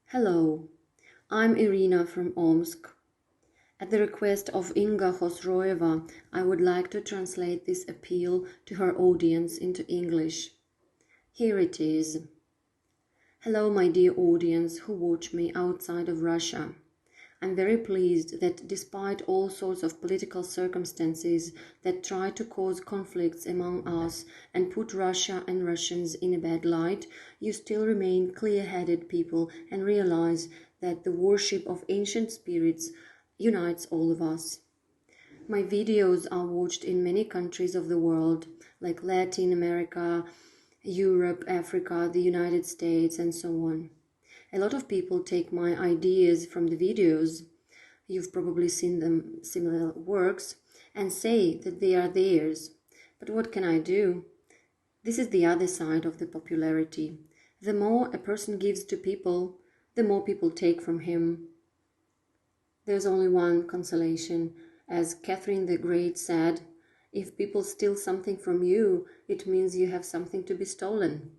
Hello, I'm Irina from Omsk. At the request of Inga Hosroeva, I would like to translate this appeal to her audience into English. Here it is. Hello, my dear audience who watch me outside of Russia. I'm very pleased that despite all sorts of political circumstances that try to cause conflicts among us and put Russia and Russians in a bad light, you still remain clear-headed people and realize that the worship of ancient spirits unites all of us. My videos are watched in many countries of the world, like Latin America, Europe, Africa, the United States, and so on. A lot of people take my ideas from the videos, you've probably seen them similar works, and say that they are theirs. But what can I do? This is the other side of the popularity. The more a person gives to people, the more people take from him. There's only one consolation. As Catherine the Great said, if people steal something from you, it means you have something to be stolen.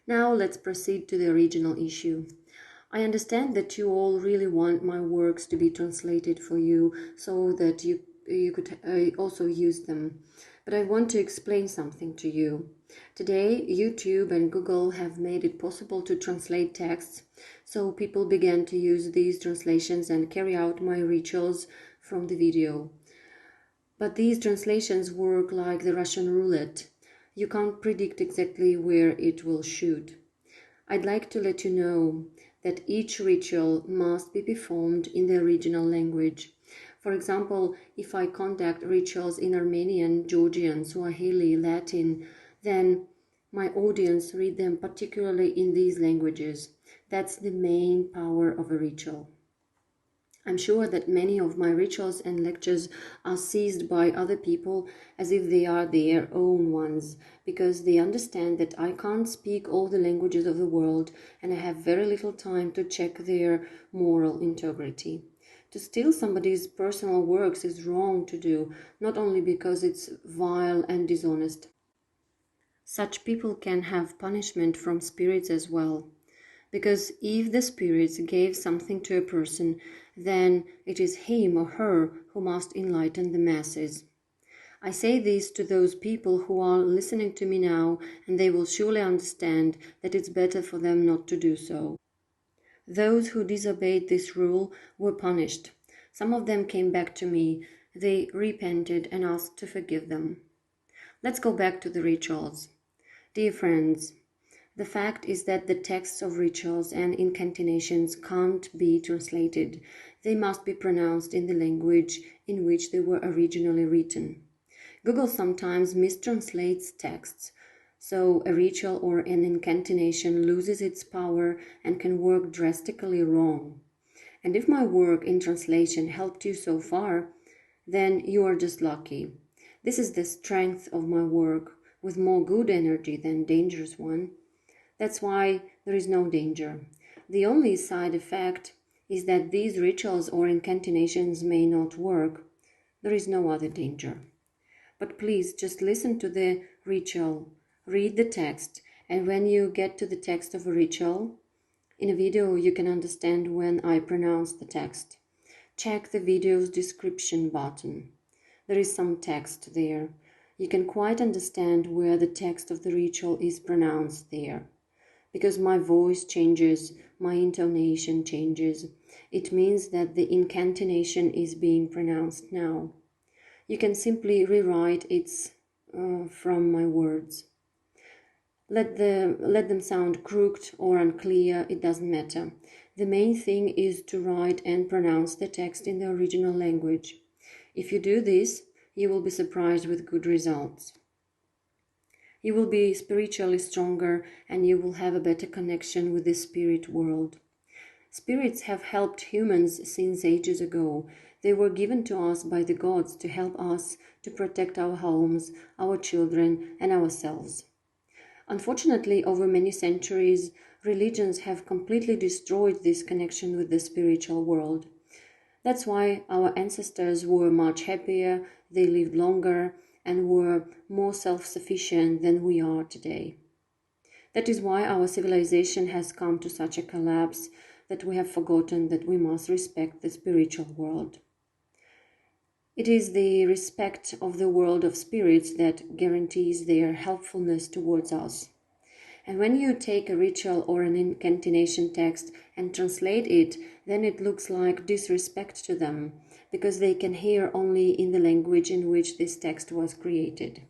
Now let's proceed to the original issue. I understand that you all really want my works to be translated for you so that you could also use them. But I want to explain something to you. Today, YouTube and Google have made it possible to translate texts, so people began to use these translations and carry out my rituals from the video. But these translations work like the Russian roulette. You can't predict exactly where it will shoot. I'd like to let you know that each ritual must be performed in the original language. For example, if I conduct rituals in Armenian, Georgian, Swahili, Latin, then my audience read them particularly in these languages. That's the main power of a ritual. I'm sure that many of my rituals and lectures are seized by other people as if they are their own ones, because they understand that I can't speak all the languages of the world and I have very little time to check their moral integrity. To steal somebody's personal works is wrong to do, not only because it's vile and dishonest. Such people can have punishment from spirits as well. Because if the spirits gave something to a person, then it is him or her who must enlighten the masses. I say this to those people who are listening to me now, and they will surely understand that it's better for them not to do so. Those who disobeyed this rule were punished. Some of them came back to me. They repented and asked to forgive them. Let's go back to the rituals. Dear friends, the fact is that the texts of rituals and incantations can't be translated. They must be pronounced in the language in which they were originally written. Google sometimes mistranslates texts, so a ritual or an incantation loses its power and can work drastically wrong. And if my work in translation helped you so far, then you are just lucky. This is the strength of my work, with more good energy than dangerous one. That's why there is no danger. The only side effect is that these rituals or incantations may not work. There is no other danger. But please just listen to the ritual, read the text, and when you get to the text of a ritual, in a video you can understand when I pronounce the text. Check the video's description button. There is some text there. You can quite understand where the text of the ritual is pronounced there. Because my voice changes, my intonation changes. It means that the incantation is being pronounced now. You can simply rewrite it from my words. Let them sound crooked or unclear, it doesn't matter. The main thing is to write and pronounce the text in the original language. If you do this, you will be surprised with good results. You will be spiritually stronger and you will have a better connection with the spirit world. Spirits have helped humans since ages ago. They were given to us by the gods to help us to protect our homes, our children, and ourselves. Unfortunately, over many centuries, religions have completely destroyed this connection with the spiritual world. That's why our ancestors were much happier, they lived longer, and were more self-sufficient than we are today. That is why our civilization has come to such a collapse, that we have forgotten that we must respect the spiritual world. It is the respect of the world of spirits that guarantees their helpfulness towards us. And when you take a ritual or an incantation text and translate it, then it looks like disrespect to them, because they can hear only in the language in which this text was created.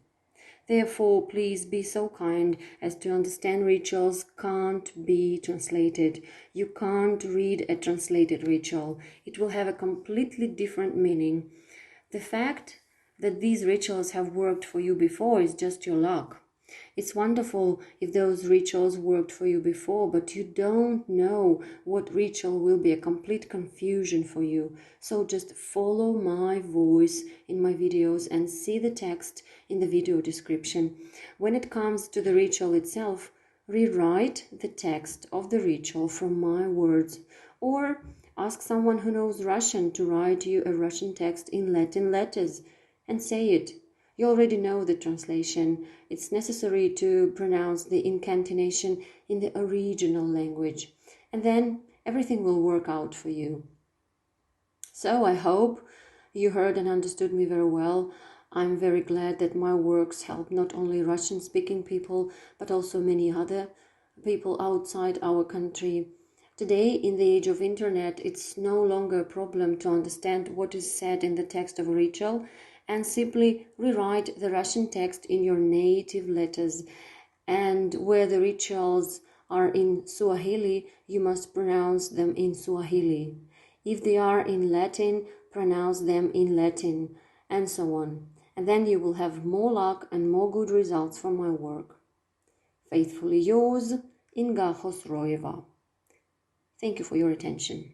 Therefore, please be so kind as to understand rituals can't be translated. You can't read a translated ritual. It will have a completely different meaning. The fact that these rituals have worked for you before is just your luck. It's wonderful if those rituals worked for you before, but you don't know what ritual will be a complete confusion for you. So just follow my voice in my videos and see the text in the video description. When it comes to the ritual itself, rewrite the text of the ritual from my words, or ask someone who knows Russian to write you a Russian text in Latin letters and say it. You already know the translation. It's necessary to pronounce the incantation in the original language, and then everything will work out for you. So I hope you heard and understood me very well. I'm very glad that my works help not only Russian-speaking people, but also many other people outside our country. Today, in the age of internet, it's no longer a problem to understand what is said in the text of a ritual, and simply rewrite the Russian text in your native letters. And where the rituals are in Swahili, you must pronounce them in Swahili. If they are in Latin, pronounce them in Latin, and so on. And then you will have more luck and more good results from my work. Faithfully yours, Inga Hosroeva. Thank you for your attention.